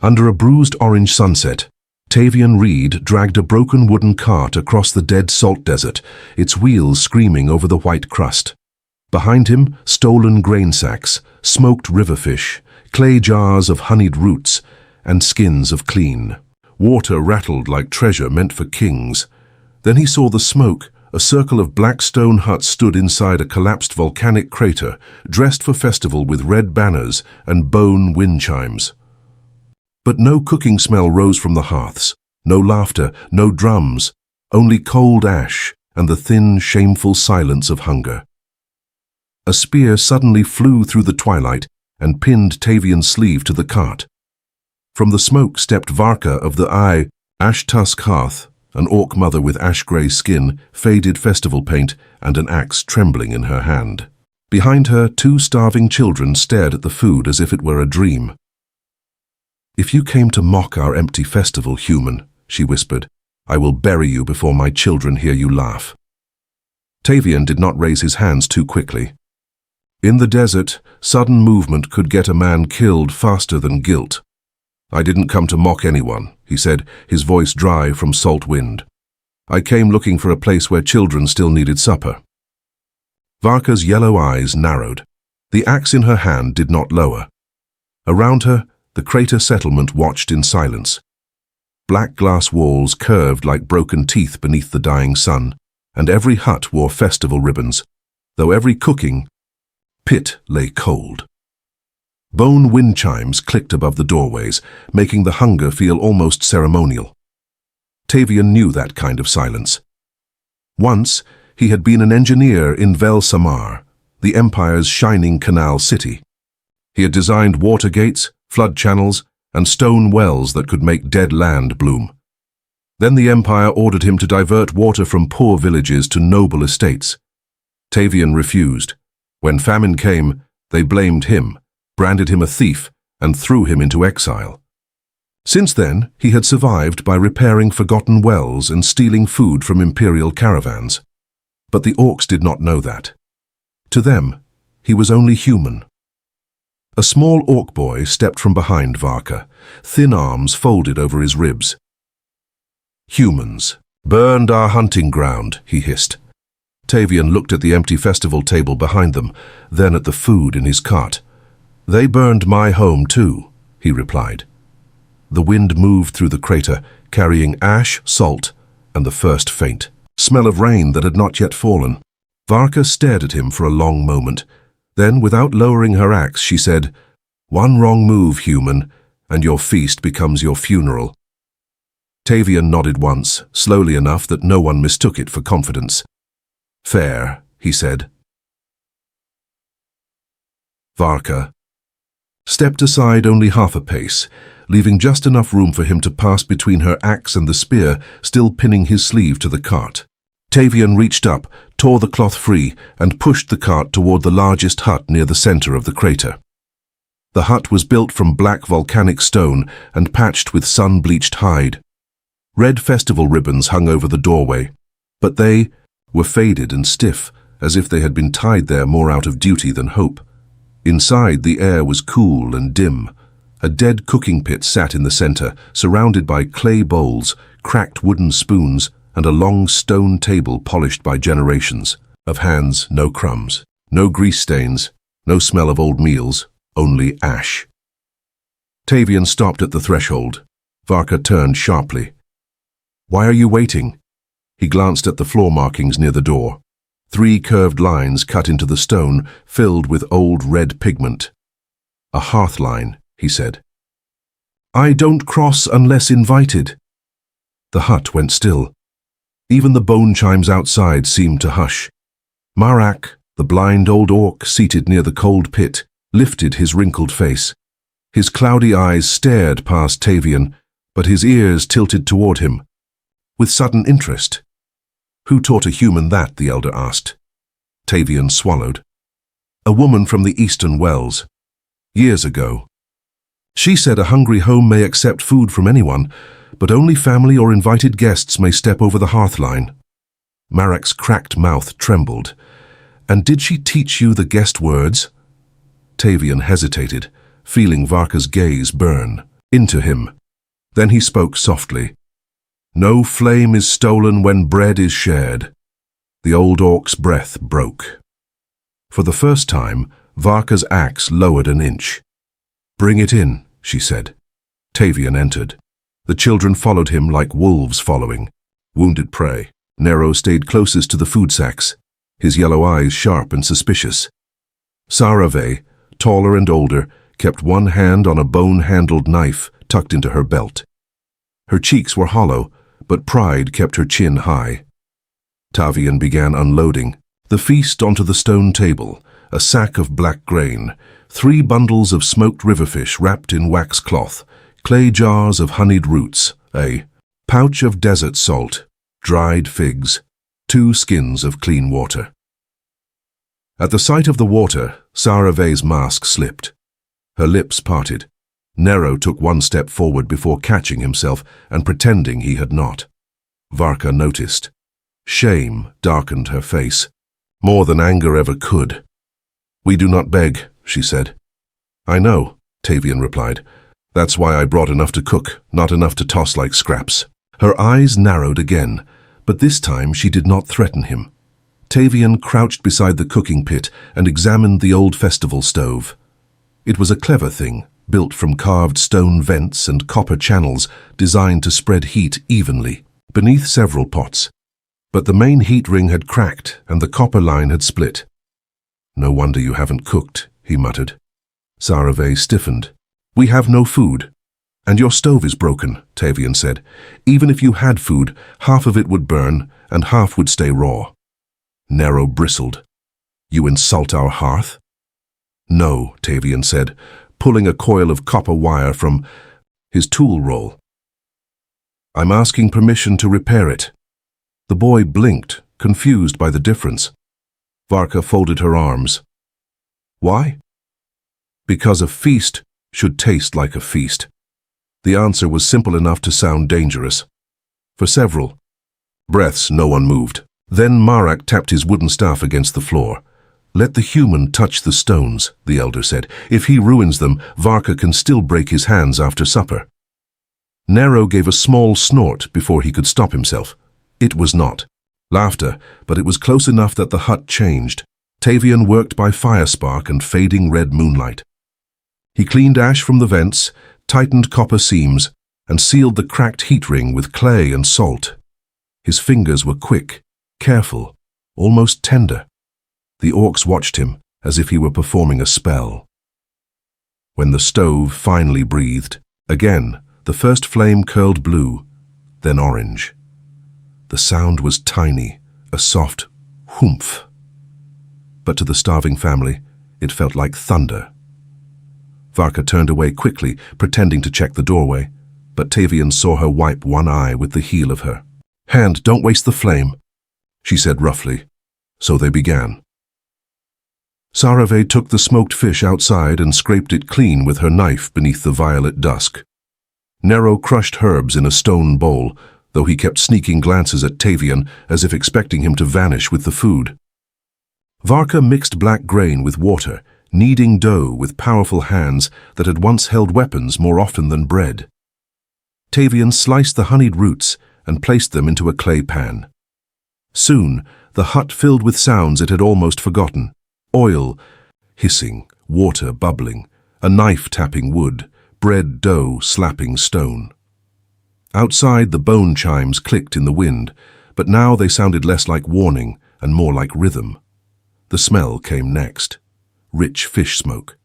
Under a bruised orange sunset, Tavian Reed dragged a broken wooden cart across the dead salt desert, its wheels screaming over the white crust. Behind him, stolen grain sacks, smoked riverfish, clay jars of honeyed roots, and skins of clean. Water rattled like treasure meant for kings. Then he saw the smoke. A circle of black stone huts stood inside a collapsed volcanic crater, dressed for festival with red banners and bone wind chimes. But no cooking smell rose from the hearths, no laughter, no drums, only cold ash and the thin, shameful silence of hunger. A spear suddenly flew through the twilight and pinned Tavian's sleeve to the cart. From the smoke stepped Varka of the Ash-Tusk hearth, an orc mother with ash-grey skin, faded festival paint, and an axe trembling in her hand. Behind her, 2 starving children stared at the food as if it were a dream. "If you came to mock our empty festival, human," she whispered, "I will bury you before my children hear you laugh." Tavian did not raise his hands too quickly. In the desert, sudden movement could get a man killed faster than guilt. "I didn't come to mock anyone," he said, his voice dry from salt wind. "I came looking for a place where children still needed supper." Varka's yellow eyes narrowed. The axe in her hand did not lower. Around her, the crater settlement watched in silence. Black glass walls curved like broken teeth beneath the dying sun, and every hut wore festival ribbons, though every cooking pit lay cold. Bone wind chimes clicked above the doorways, making the hunger feel almost ceremonial. Tavian knew that kind of silence. Once, he had been an engineer in Vel Samar, the Empire's shining canal city. He had designed water gates, flood channels, and stone wells that could make dead land bloom. Then the Empire ordered him to divert water from poor villages to noble estates. Tavian refused. When famine came, they blamed him, branded him a thief, and threw him into exile. Since then, he had survived by repairing forgotten wells and stealing food from imperial caravans. But the orcs did not know that. To them, he was only human. A small orc boy stepped from behind Varka, thin arms folded over his ribs. "Humans burned our hunting ground," he hissed. Tavian looked at the empty festival table behind them, then at the food in his cart. "They burned my home too," he replied. The wind moved through the crater, carrying ash, salt, and the first faint smell of rain that had not yet fallen. Varka stared at him for a long moment. Then, without lowering her axe, she said, "One wrong move, human, and your feast becomes your funeral." Tavian nodded once, slowly enough that no one mistook it for confidence. "Fair," he said. Varka stepped aside only half a pace, leaving just enough room for him to pass between her axe and the spear, still pinning his sleeve to the cart. Tavian reached up, tore the cloth free, and pushed the cart toward the largest hut near the center of the crater. The hut was built from black volcanic stone and patched with sun-bleached hide. Red festival ribbons hung over the doorway, but they were faded and stiff, as if they had been tied there more out of duty than hope. Inside, the air was cool and dim. A dead cooking pit sat in the center, surrounded by clay bowls, cracked wooden spoons, and a long stone table polished by generations. Of hands, no crumbs, no grease stains, no smell of old meals, only ash. Tavian stopped at the threshold. Varka turned sharply. "Why are you waiting?" He glanced at the floor markings near the door. 3 curved lines cut into the stone, filled with old red pigment. "A Hearth-Line," he said. "I don't cross unless invited." The hut went still. Even the bone chimes outside seemed to hush. Marak, the blind old orc seated near the cold pit, lifted his wrinkled face. His cloudy eyes stared past Tavian, but his ears tilted toward him, with sudden interest. "Who taught a human that?" the elder asked. Tavian swallowed. "A woman from the eastern wells. Years ago. She said a hungry home may accept food from anyone, but only family or invited guests may step over the Hearth-Line." Marak's cracked mouth trembled. "And did she teach you the guest words?" Tavian hesitated, feeling Varka's gaze burn. into him. Then he spoke softly. No flame is stolen when bread is shared. The old orc's breath broke. For the first time, Varka's axe lowered an inch. Bring it in, she said. Tavian entered. The children followed him like wolves following. Wounded prey. Nero stayed closest to the food sacks, his yellow eyes sharp and suspicious. Sarave, taller and older, kept one hand on a bone-handled knife tucked into her belt. Her cheeks were hollow, but pride kept her chin high. Tavian began unloading. The feast onto the stone table, a sack of black grain, 3 bundles of smoked riverfish wrapped in wax cloth, clay jars of honeyed roots, a pouch of desert salt, dried figs, 2 skins of clean water. At the sight of the water, Sarave's mask slipped. Her lips parted. Nero took 1 step forward before catching himself and pretending he had not. Varka noticed. Shame darkened her face, more than anger ever could. We do not beg, she said. I know, Tavian replied. That's why I brought enough to cook, not enough to toss like scraps. Her eyes narrowed again, but this time she did not threaten him. Tavian crouched beside the cooking pit and examined the old festival stove. It was a clever thing, built from carved stone vents and copper channels designed to spread heat evenly, beneath several pots. But the main heat ring had cracked and the copper line had split. No wonder you haven't cooked, he muttered. Sarave stiffened. We have no food. And your stove is broken, Tavian said. Even if you had food, half of it would burn and half would stay raw. Nero bristled. You insult our hearth? No, Tavian said, pulling a coil of copper wire from his tool roll. I'm asking permission to repair it. The boy blinked, confused by the difference. Varka folded her arms. Why? Because a feast should taste like a feast. The answer was simple enough to sound dangerous. For several breaths, no one moved. Then Marak tapped his wooden staff against the floor. Let the human touch the stones, the elder said. If he ruins them, Varka can still break his hands after supper. Nero gave a small snort before he could stop himself. It was not laughter, but it was close enough that the hut changed. Tavian worked by fire spark and fading red moonlight. He cleaned ash from the vents, tightened copper seams, and sealed the cracked heat ring with clay and salt. His fingers were quick, careful, almost tender. The orcs watched him as if he were performing a spell. When the stove finally breathed, again, the first flame curled blue, then orange. The sound was tiny, a soft whoomph. But to the starving family, it felt like thunder. Varka turned away quickly, pretending to check the doorway, but Tavian saw her wipe one eye with the heel of her hand. Don't waste the flame, she said roughly. So they began. Sarave took the smoked fish outside and scraped it clean with her knife beneath the violet dusk. Nero crushed herbs in a stone bowl, though he kept sneaking glances at Tavian as if expecting him to vanish with the food. Varka mixed black grain with water, kneading dough with powerful hands that had once held weapons more often than bread. Tavian sliced the honeyed roots and placed them into a clay pan. Soon, the hut filled with sounds it had almost forgotten. Oil hissing, water bubbling, a knife tapping wood, bread dough slapping stone. Outside, the bone chimes clicked in the wind, but now they sounded less like warning and more like rhythm. The smell came next. Rich fish smoke.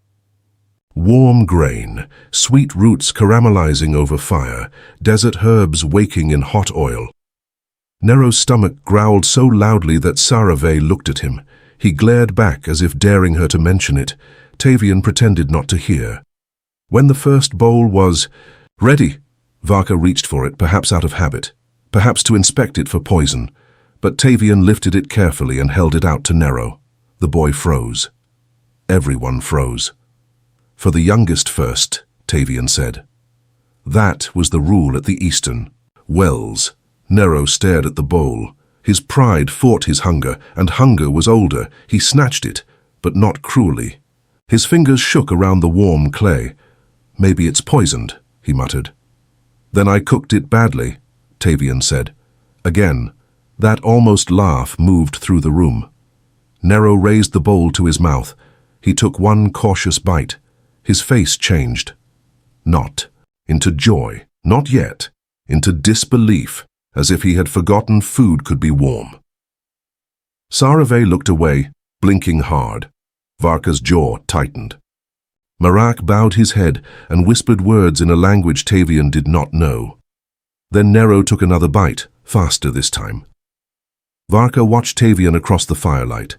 Warm grain, sweet roots caramelizing over fire, desert herbs waking in hot oil. Nero's stomach growled so loudly that Sarave looked at him. He glared back as if daring her to mention it. Tavian pretended not to hear. When the first bowl was ready, Varka reached for it, perhaps out of habit, perhaps to inspect it for poison, but Tavian lifted it carefully and held it out to Nero. The boy froze. Everyone froze. For the youngest first, Tavian said. That was the rule at the Eastern Wells. Nero stared at the bowl. His pride fought his hunger, and hunger was older. He snatched it, but not cruelly. His fingers shook around the warm clay. Maybe it's poisoned, he muttered. Then I cooked it badly, Tavian said. Again, that almost laugh moved through the room. Nero raised the bowl to his mouth. He took one cautious bite. His face changed. Not into joy, not yet, into disbelief, as if he had forgotten food could be warm. Sarave looked away, blinking hard. Varka's jaw tightened. Marak bowed his head and whispered words in a language Tavian did not know. Then Nero took another bite, faster this time. Varka watched Tavian across the firelight.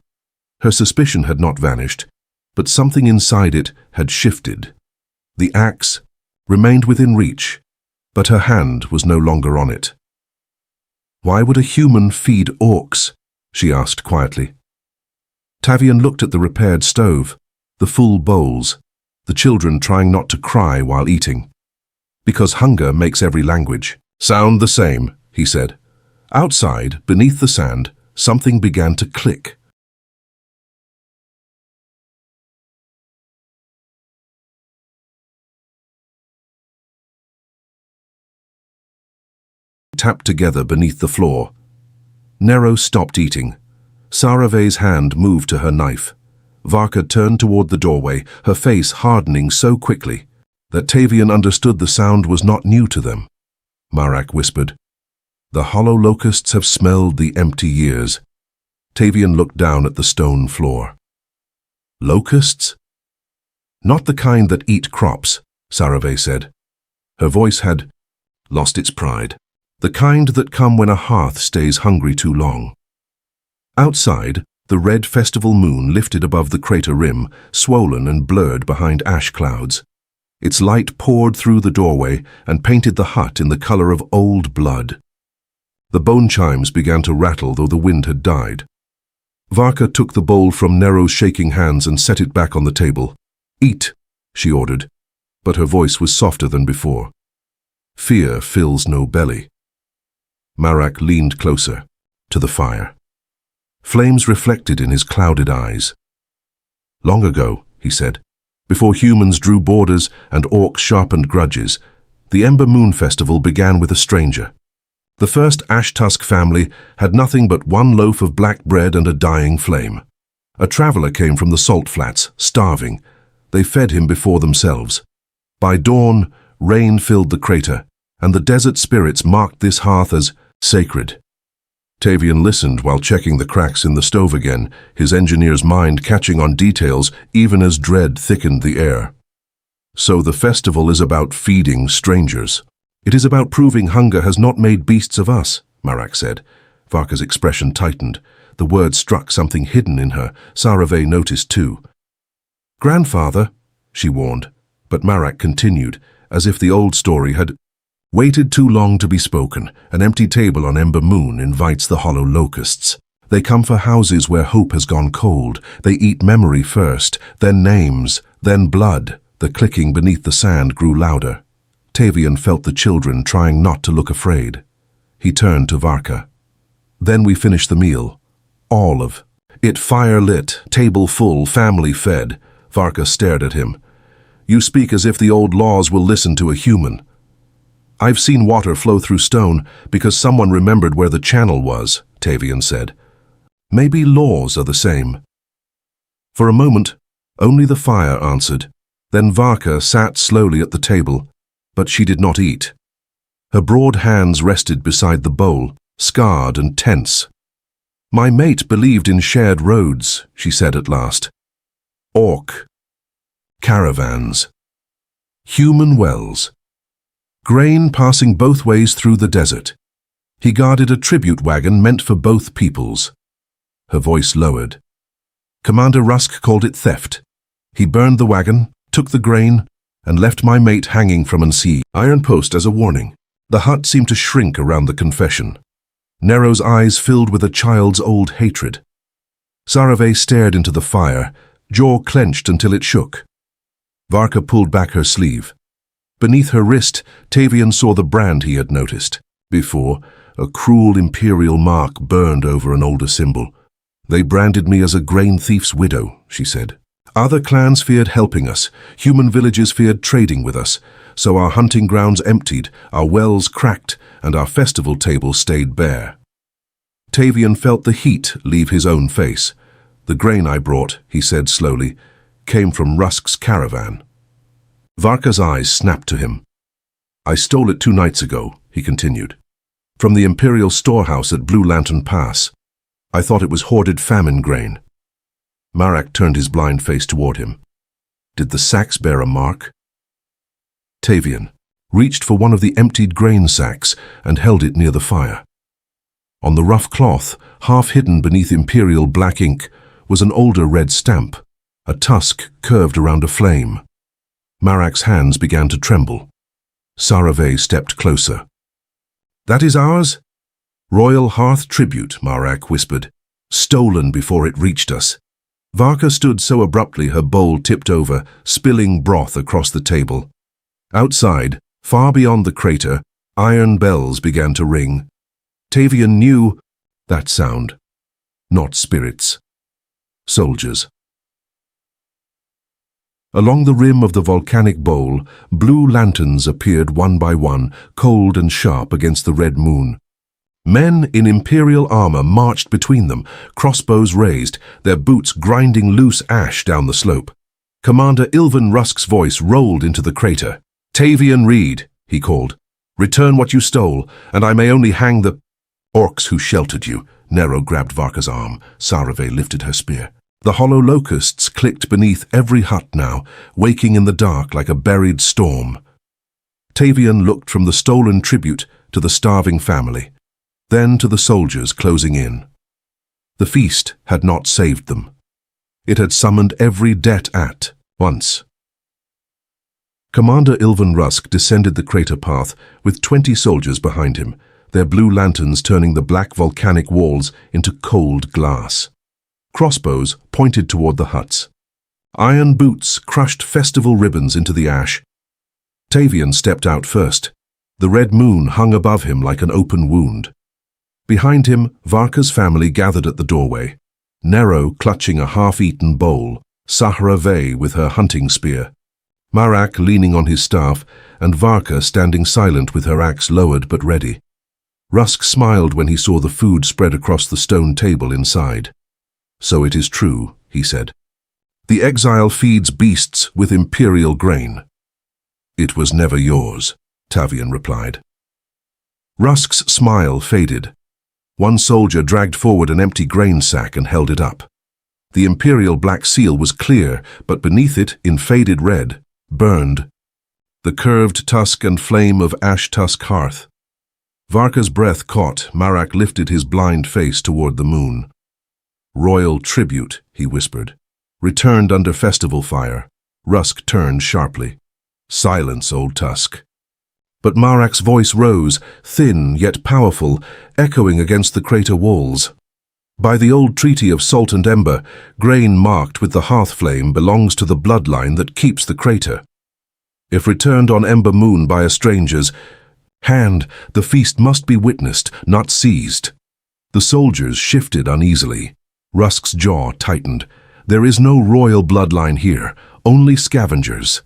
Her suspicion had not vanished, but something inside it had shifted. The axe remained within reach, but her hand was no longer on it. "Why would a human feed orcs?" she asked quietly. Tavian looked at the repaired stove, the full bowls, the children trying not to cry while eating. "Because hunger makes every language sound the same," he said. Outside, beneath the sand, something began to click. Tapped together beneath the floor. Nero stopped eating. Sarave's hand moved to her knife. Varka turned toward the doorway, her face hardening so quickly that Tavian understood the sound was not new to them. Marak whispered, "The Hollow Locusts have smelled the empty years." Tavian looked down at the stone floor. "Locusts?" "Not the kind that eat crops," Sarave said. Her voice had lost its pride. "The kind that come when a hearth stays hungry too long." Outside, the red festival moon lifted above the crater rim, swollen and blurred behind ash clouds. Its light poured through the doorway and painted the hut in the color of old blood. The bone chimes began to rattle, though the wind had died. Varka took the bowl from Nero's shaking hands and set it back on the table. "Eat," she ordered, but her voice was softer than before. "Fear fills no belly." Marak leaned closer, to the fire. Flames reflected in his clouded eyes. "Long ago," he said, "before humans drew borders and orcs sharpened grudges, the Ember Moon festival began with a stranger. The first Ash-Tusk family had nothing but one loaf of black bread and a dying flame. A traveler came from the salt flats, starving. They fed him before themselves. By dawn, rain filled the crater, and the desert spirits marked this hearth as sacred." Tavian listened while checking the cracks in the stove again, his engineer's mind catching on details even as dread thickened the air. "So the festival is about feeding strangers. It is about proving hunger has not made beasts of us," Marak said. Varka's expression tightened. The word struck something hidden in her. Sarave noticed too. "Grandfather," she warned, but Marak continued, as if the old story had waited too long to be spoken. "An empty table on Ember Moon invites the Hollow Locusts. They come for houses where hope has gone cold. They eat memory first, then names, then blood." The clicking beneath the sand grew louder. Tavian felt the children trying not to look afraid. He turned to Varka. "Then we finished the meal. All of it, fire-lit, table full, family fed." Varka stared at him. "You speak as if the old laws will listen to a human." "I've seen water flow through stone because someone remembered where the channel was," Tavian said. "Maybe laws are the same." For a moment, only the fire answered. Then Varka sat slowly at the table, but she did not eat. Her broad hands rested beside the bowl, scarred and tense. "My mate believed in shared roads," she said at last. "Orc. Caravans. Human wells. Grain passing both ways through the desert. He guarded a tribute wagon meant for both peoples." Her voice lowered. "Commander Rusk called it theft. He burned the wagon, took the grain, and left my mate hanging from an iron post as a warning." The hut seemed to shrink around the confession. Nero's eyes filled with a child's old hatred. Sarave stared into the fire, jaw clenched until it shook. Varka pulled back her sleeve. Beneath her wrist, Tavian saw the brand he had noticed. Before, a cruel imperial mark burned over an older symbol. "They branded me as a grain thief's widow," she said. "Other clans feared helping us. Human villages feared trading with us. so our hunting grounds emptied, our wells cracked, and our festival table stayed bare. Tavian felt the heat leave his own face. The grain I brought, he said slowly, came from Rusk's caravan. Varka's eyes snapped to him. I stole it 2 nights ago, he continued, from the imperial storehouse at Blue Lantern Pass. I thought it was hoarded famine grain. Marak turned his blind face toward him. Did the sacks bear a mark? Tavian reached for one of the emptied grain sacks and held it near the fire. On the rough cloth, half hidden beneath imperial black ink, was an older red stamp, a tusk curved around a flame. Marak's hands began to tremble. Sarave stepped closer. That is ours? Royal Hearth tribute, Marak whispered, stolen before it reached us. Varka stood so abruptly her bowl tipped over, spilling broth across the table. Outside, far beyond the crater, iron bells began to ring. Tavian knew that sound. Not spirits. Soldiers. Along the rim of the volcanic bowl, blue lanterns appeared one by one, cold and sharp against the red moon. Men in imperial armor marched between them, crossbows raised, their boots grinding loose ash down the slope. Commander Ilvan Rusk's voice rolled into the crater. Tavian Reed, he called. Return what you stole, and I may only hang the orcs who sheltered you. Nero grabbed Varka's arm. Sarave lifted her spear. The Hollow Locusts clicked beneath every hut now, waking in the dark like a buried storm. Tavian looked from the stolen tribute to the starving family, then to the soldiers closing in. The feast had not saved them. It had summoned every debt at once. Commander Ilvan Rusk descended the crater path with 20 soldiers behind him, their blue lanterns turning the black volcanic walls into cold glass. Crossbows pointed toward the huts. Iron boots crushed festival ribbons into the ash. Tavian stepped out first. The red moon hung above him like an open wound. Behind him, Varka's family gathered at the doorway. Nero clutching a half-eaten bowl, Sarave with her hunting spear, Marak leaning on his staff, and Varka standing silent with her axe lowered but ready. Rusk smiled when he saw the food spread across the stone table inside. So it is true, he said. The Exile feeds beasts with imperial grain. It was never yours, Tavian replied. Rusk's smile faded. One soldier dragged forward an empty grain sack and held it up. The imperial black seal was clear, but beneath it, in faded red, burned the curved tusk and flame of Ash-Tusk hearth. Varka's breath caught. Marak lifted his blind face toward the moon. Royal tribute, he whispered. Returned under festival fire. Rusk turned sharply. Silence, old Tusk. But Marak's voice rose, thin yet powerful, echoing against the crater walls. By the old treaty of salt and ember, grain marked with the hearth flame belongs to the bloodline that keeps the crater. If returned on Ember Moon by a stranger's hand, the feast must be witnessed, not seized. The soldiers shifted uneasily. Rusk's jaw tightened. There is no royal bloodline here, only scavengers.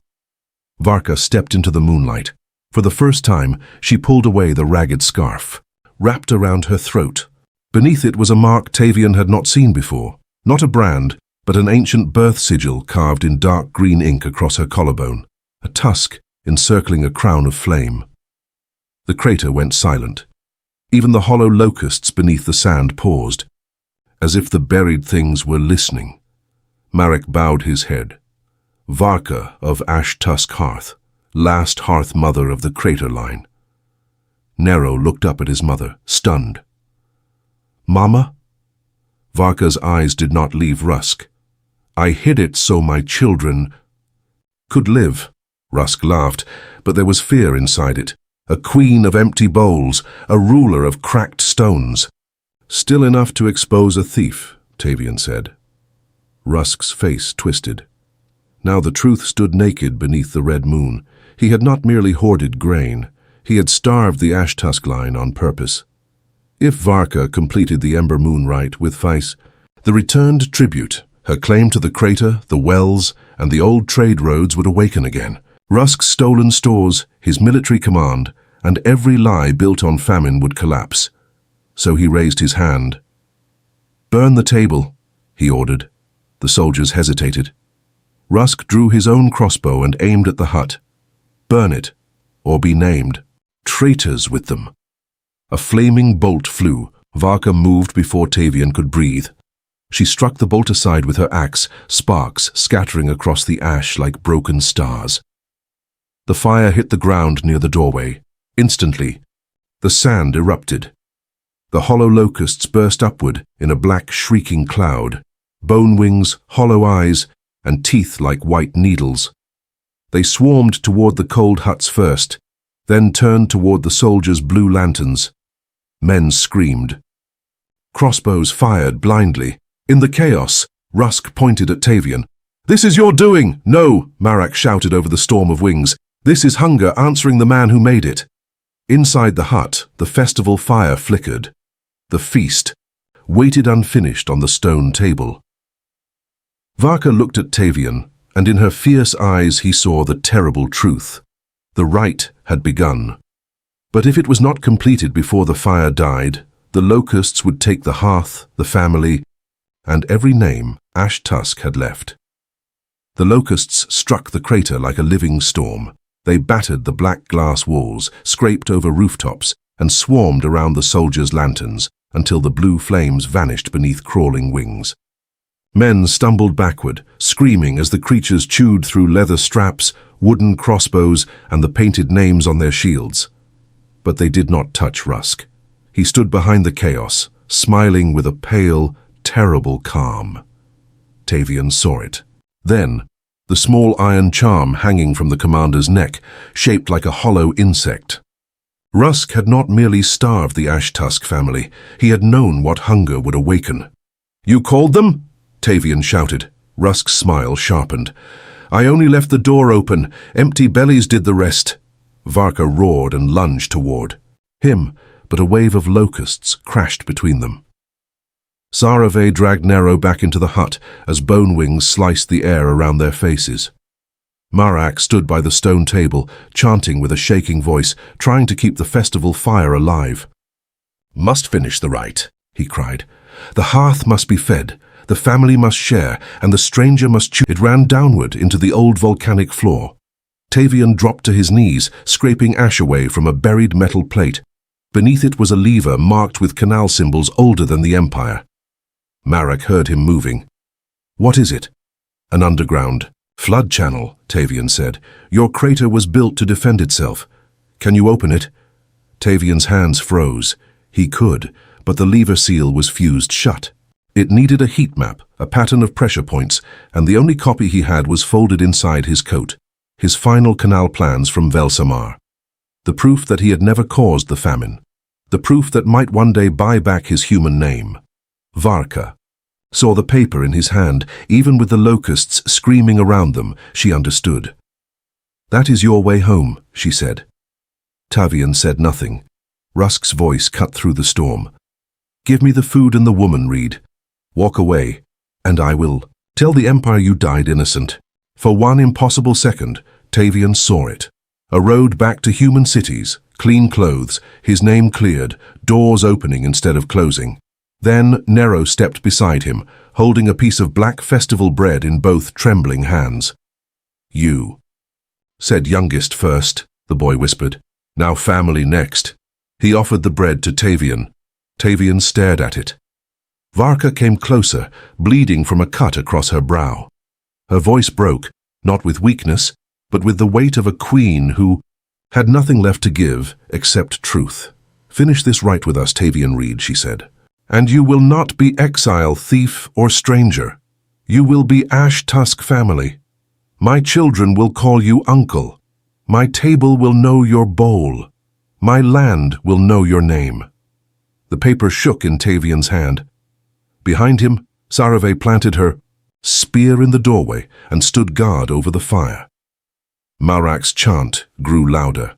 Varka stepped into the moonlight. For the first time, she pulled away the ragged scarf, wrapped around her throat. Beneath it was a mark Tavian had not seen before. Not a brand, but an ancient birth sigil carved in dark green ink across her collarbone, a tusk encircling a crown of flame. The crater went silent. Even the hollow locusts beneath the sand paused, as if the buried things were listening. Marak bowed his head. Varka of Ash-Tusk Hearth, last hearth mother of the crater line. Nero looked up at his mother, stunned. Mama? Varka's eyes did not leave Rusk. I hid it so my children could live. Rusk laughed, but there was fear inside it. A queen of empty bowls, a ruler of cracked stones. Still enough to expose a thief, Tavian said. Rusk's face twisted. Now the truth stood naked beneath the red moon. He had not merely hoarded grain. He had starved the Ash-Tusk line on purpose. If Varka completed the Ember Moon rite with Vice, the returned tribute, her claim to the crater, the wells, and the old trade roads would awaken again. Rusk's stolen stores, his military command, and every lie built on famine would collapse. So he raised his hand. "Burn the table," he ordered. The soldiers hesitated. Rusk drew his own crossbow and aimed at the hut. "Burn it, or be named. Traitors with them." A flaming bolt flew. Varka moved before Tavian could breathe. She struck the bolt aside with her axe, sparks scattering across the ash like broken stars. The fire hit the ground near the doorway. Instantly, the sand erupted. The hollow locusts burst upward in a black, shrieking cloud, bone wings, hollow eyes, and teeth like white needles. They swarmed toward the cold huts first, then turned toward the soldiers' blue lanterns. Men screamed. Crossbows fired blindly. In the chaos, Rusk pointed at Tavian. "This is your doing!" "No," Marak shouted over the storm of wings. "This is hunger answering the man who made it." Inside the hut, the festival fire flickered. The feast waited unfinished on the stone table. Varka looked at Tavian, and in her fierce eyes he saw the terrible truth. The rite had begun. But if it was not completed before the fire died, the locusts would take the hearth, the family, and every name Ash-Tusk had left. The locusts struck the crater like a living storm. They battered the black glass walls, scraped over rooftops, and swarmed around the soldiers' lanterns until the blue flames vanished beneath crawling wings. Men stumbled backward, screaming as the creatures chewed through leather straps, wooden crossbows, and the painted names on their shields. But they did not touch Rusk. He stood behind the chaos, smiling with a pale, terrible calm. Tavian saw it. Then, the small iron charm hanging from the commander's neck, shaped like a hollow insect. Rusk had not merely starved the Ash-Tusk family, he had known what hunger would awaken. "You called them?" Tavian shouted. Rusk's smile sharpened. "I only left the door open. Empty bellies did the rest." Varka roared and lunged toward him, but a wave of locusts crashed between them. Sarave dragged Nero back into the hut as bone wings sliced the air around their faces. Marak stood by the stone table, chanting with a shaking voice, trying to keep the festival fire alive. "Must finish the rite," he cried. "The hearth must be fed, the family must share, and the stranger must chew." It ran downward into the old volcanic floor. Tavian dropped to his knees, scraping ash away from a buried metal plate. Beneath it was a lever marked with canal symbols older than the Empire. Marak heard him moving. "What is it?" "An underground flood channel," Tavian said. "Your crater was built to defend itself. Can you open it?" Tavian's hands froze. He could, but the lever seal was fused shut. It needed a heat map, a pattern of pressure points, and the only copy he had was folded inside his coat. His final canal plans from Velsamar. The proof that he had never caused the famine. The proof that might one day buy back his human name. Varka saw the paper in his hand. Even with the locusts screaming around them, she understood. "That is your way home," she said. Tavian said nothing. Rusk's voice cut through the storm. "Give me the food and the woman, Reed. Walk away, and I will tell the Empire you died innocent." For one impossible second, Tavian saw it. A road back to human cities, clean clothes, his name cleared, doors opening instead of closing. Then Nero stepped beside him, holding a piece of black festival bread in both trembling hands. "You," said youngest first, the boy whispered. "Now family next." He offered the bread to Tavian. Tavian stared at it. Varka came closer, bleeding from a cut across her brow. Her voice broke, not with weakness, but with the weight of a queen who had nothing left to give except truth. "Finish this rite with us, Tavian Reed," she said. "And you will not be exile, thief, or stranger. You will be Ash-Tusk family. My children will call you uncle. My table will know your bowl. My land will know your name." The paper shook in Tavian's hand. Behind him, Sarave planted her spear in the doorway and stood guard over the fire. Marak's chant grew louder.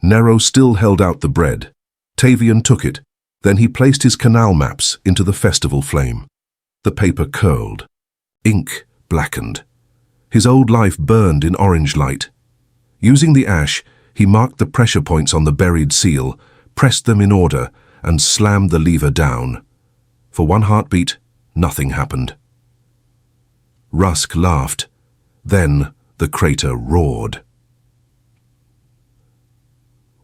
Nero still held out the bread. Tavian took it. Then he placed his canal maps into the festival flame. The paper curled. Ink blackened. His old life burned in orange light. Using the ash, he marked the pressure points on the buried seal, pressed them in order, and slammed the lever down. For one heartbeat, nothing happened. Rusk laughed. Then the crater roared.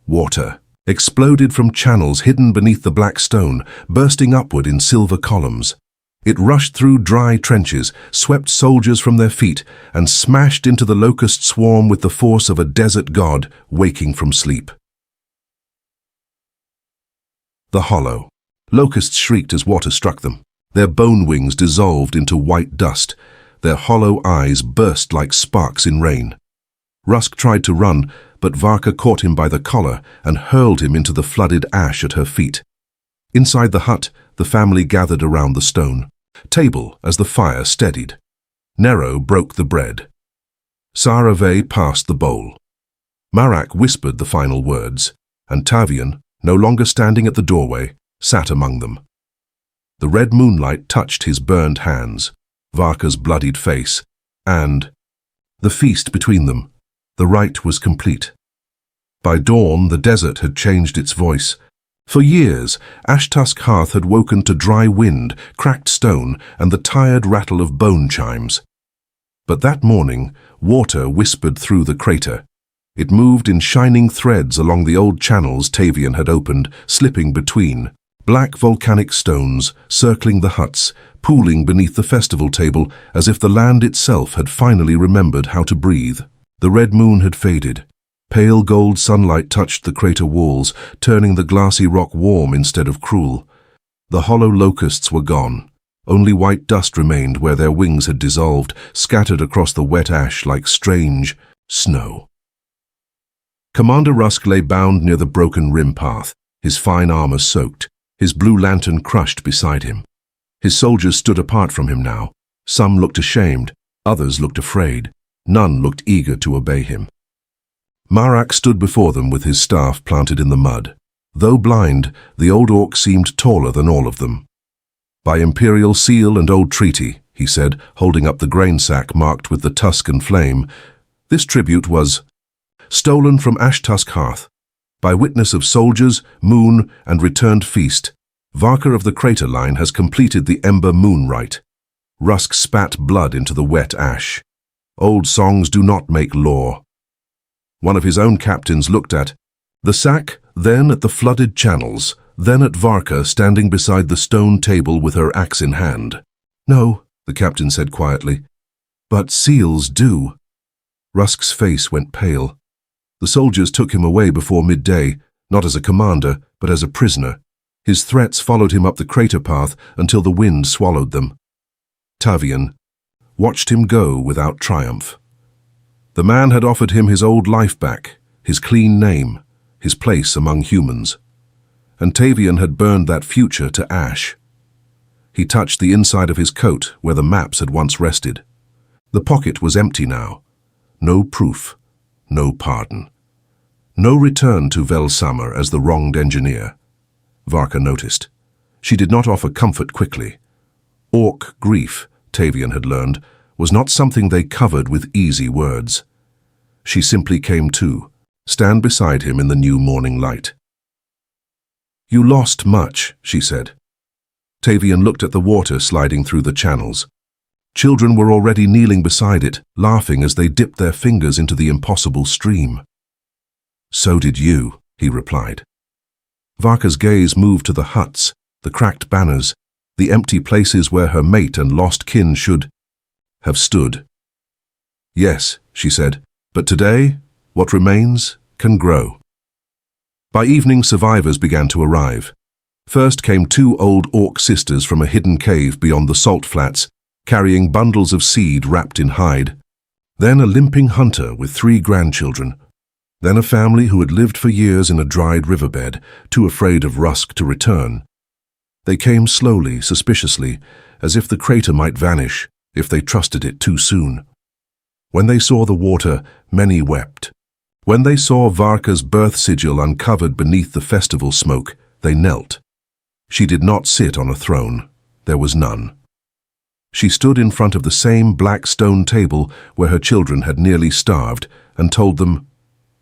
Water exploded from channels hidden beneath the black stone, bursting upward in silver columns. It rushed through dry trenches, swept soldiers from their feet, and smashed into the locust swarm with the force of a desert god waking from sleep. The Hollow. Locusts shrieked as water struck them. Their bone wings dissolved into white dust. Their hollow eyes burst like sparks in rain. Rusk tried to run, but Varka caught him by the collar and hurled him into the flooded ash at her feet. Inside the hut, the family gathered around the stone table as the fire steadied. Nero broke the bread. Sarave passed the bowl. Marak whispered the final words, and Tavian, no longer standing at the doorway, sat among them. The red moonlight touched his burned hands, Varka's bloodied face, and the feast between them. The rite was complete. By dawn, the desert had changed its voice. For years, Ash-Tusk hearth had woken to dry wind, cracked stone, and the tired rattle of bone chimes. But that morning, water whispered through the crater. It moved in shining threads along the old channels Tavian had opened, slipping between. Black volcanic stones circling the huts, pooling beneath the festival table as if the land itself had finally remembered how to breathe. The red moon had faded. Pale gold sunlight touched the crater walls, turning the glassy rock warm instead of cruel. The hollow locusts were gone. Only white dust remained where their wings had dissolved, scattered across the wet ash like strange snow. Commander Rusk lay bound near the broken rim path, his fine armor soaked, his blue lantern crushed beside him. His soldiers stood apart from him now. Some looked ashamed, others looked afraid. None looked eager to obey him. Marak stood before them with his staff planted in the mud. Though blind, the old orc seemed taller than all of them. "By imperial seal and old treaty," he said, holding up the grain sack marked with the tusk and flame, "this tribute was stolen from Ash-Tusk hearth. By witness of soldiers, moon, and returned feast, Varka of the crater line has completed the Ember Moon rite." Rusk spat blood into the wet ash. "Old songs do not make law." One of his own captains looked at the sack, then at the flooded channels, then at Varka standing beside the stone table with her axe in hand. "No," the captain said quietly, "but seals do." Rusk's face went pale. The soldiers took him away before midday, not as a commander, but as a prisoner. His threats followed him up the crater path until the wind swallowed them. Tavian watched him go without triumph. The man had offered him his old life back, his clean name, his place among humans. And Tavian had burned that future to ash. He touched the inside of his coat where the maps had once rested. The pocket was empty now. No proof, no pardon. No return to Velsammer as the wronged engineer. Varka noticed. She did not offer comfort quickly. Orc grief, Tavian had learned, was not something they covered with easy words. She simply came to, stand beside him in the new morning light. "You lost much," she said. Tavian looked at the water sliding through the channels. Children were already kneeling beside it, laughing as they dipped their fingers into the impossible stream. "So did you," he replied. Varka's gaze moved to the huts, the cracked banners, the empty places where her mate and lost kin should have stood. "Yes," she said, "but today, what remains can grow." By evening, survivors began to arrive. First came 2 old orc sisters from a hidden cave beyond the salt flats, carrying bundles of seed wrapped in hide. Then a limping hunter with 3 grandchildren. Then a family who had lived for years in a dried riverbed, too afraid of Rusk to return. They came slowly, suspiciously, as if the crater might vanish if they trusted it too soon. When they saw the water, many wept. When they saw Varka's birth sigil uncovered beneath the festival smoke, they knelt. She did not sit on a throne. There was none. She stood in front of the same black stone table where her children had nearly starved and told them,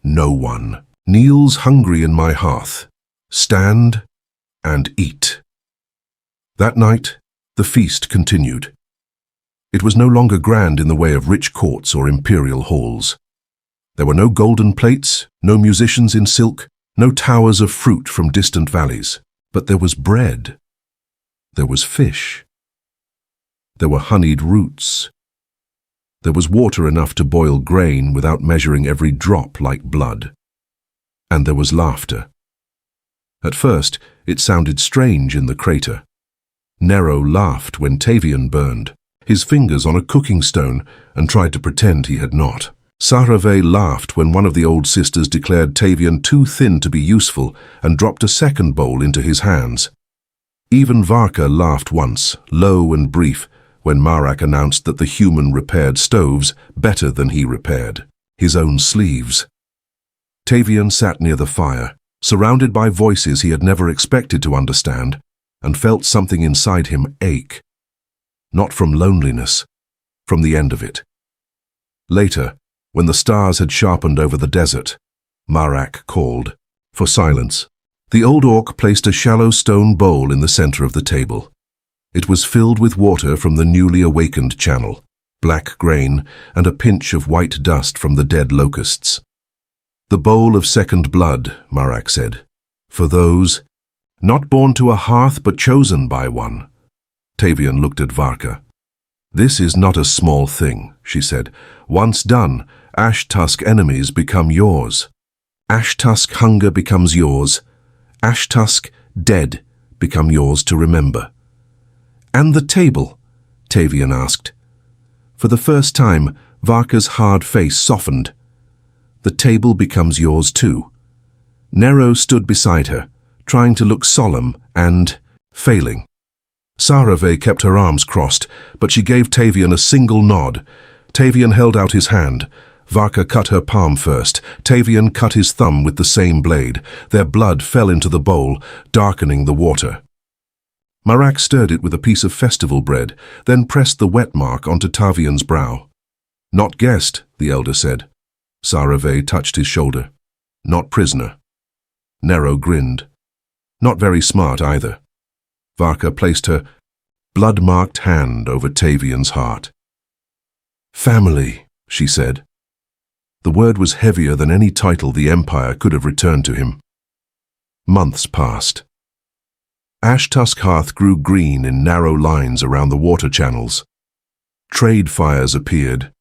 No one. Kneels hungry in my hearth. Stand and eat. That night, the feast continued. It was no longer grand in the way of rich courts or imperial halls. There were no golden plates, no musicians in silk, no towers of fruit from distant valleys. But there was bread. There was fish. There were honeyed roots. There was water enough to boil grain without measuring every drop like blood. And there was laughter. At first, it sounded strange in the crater. Nero laughed when Tavian burned, his fingers on a cooking stone, and tried to pretend he had not. Sarave laughed when one of the old sisters declared Tavian too thin to be useful and dropped a second bowl into his hands. Even Varka laughed once, low and brief, when Marak announced that the human repaired stoves better than he repaired his own sleeves. Tavian sat near the fire, surrounded by voices he had never expected to understand, and felt something inside him ache. Not from loneliness, from the end of it. Later, when the stars had sharpened over the desert, Marak called for silence. The old orc placed a shallow stone bowl in the center of the table. It was filled with water from the newly awakened channel, black grain, and a pinch of white dust from the dead locusts. The bowl of second blood, Marak said, for those not born to a hearth but chosen by one. Tavian looked at Varka. This is not a small thing, she said. Once done, Ash-Tusk enemies become yours. Ash-Tusk hunger becomes yours. Ash-Tusk dead become yours to remember. And the table? Tavian asked. For the first time, Varka's hard face softened. The table becomes yours too. Nero stood beside her, trying to look solemn and failing. Sarave kept her arms crossed, but she gave Tavian a single nod. Tavian held out his hand. Varka cut her palm first. Tavian cut his thumb with the same blade. Their blood fell into the bowl, darkening the water. Marak stirred it with a piece of festival bread, then pressed the wet mark onto Tavian's brow. Not guest, the elder said. Sarave touched his shoulder. Not prisoner. Nero grinned. Not very smart either. Varka placed her blood-marked hand over Tavian's heart. Family, she said. The word was heavier than any title the Empire could have returned to him. Months passed. Ash-Tusk hearth grew green in narrow lines around the water channels. Trade fires appeared,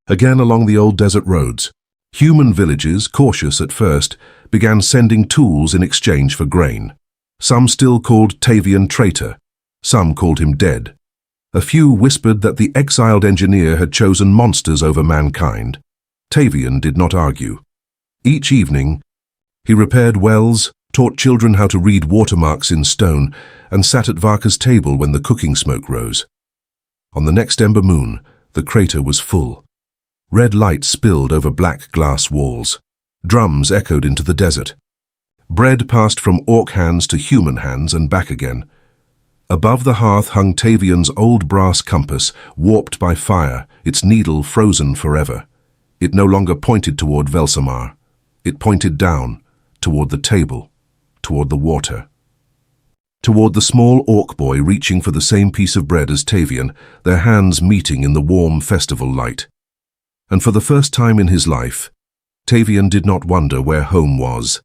again along the old desert roads. Human villages, cautious at first, began sending tools in exchange for grain. Some still called Tavian traitor, some called him dead. A few whispered that the exiled engineer had chosen monsters over mankind. Tavian did not argue. Each evening, he repaired wells, taught children how to read watermarks in stone, and sat at Varka's table when the cooking smoke rose. On the next Ember Moon, the crater was full. Red light spilled over black glass walls. Drums echoed into the desert. Bread passed from orc hands to human hands and back again. Above the hearth hung Tavian's old brass compass, warped by fire, its needle frozen forever. It no longer pointed toward Velsamar. It pointed down, toward the table, toward the water. Toward the small orc boy reaching for the same piece of bread as Tavian, their hands meeting in the warm festival light. And for the first time in his life, Tavian did not wonder where home was.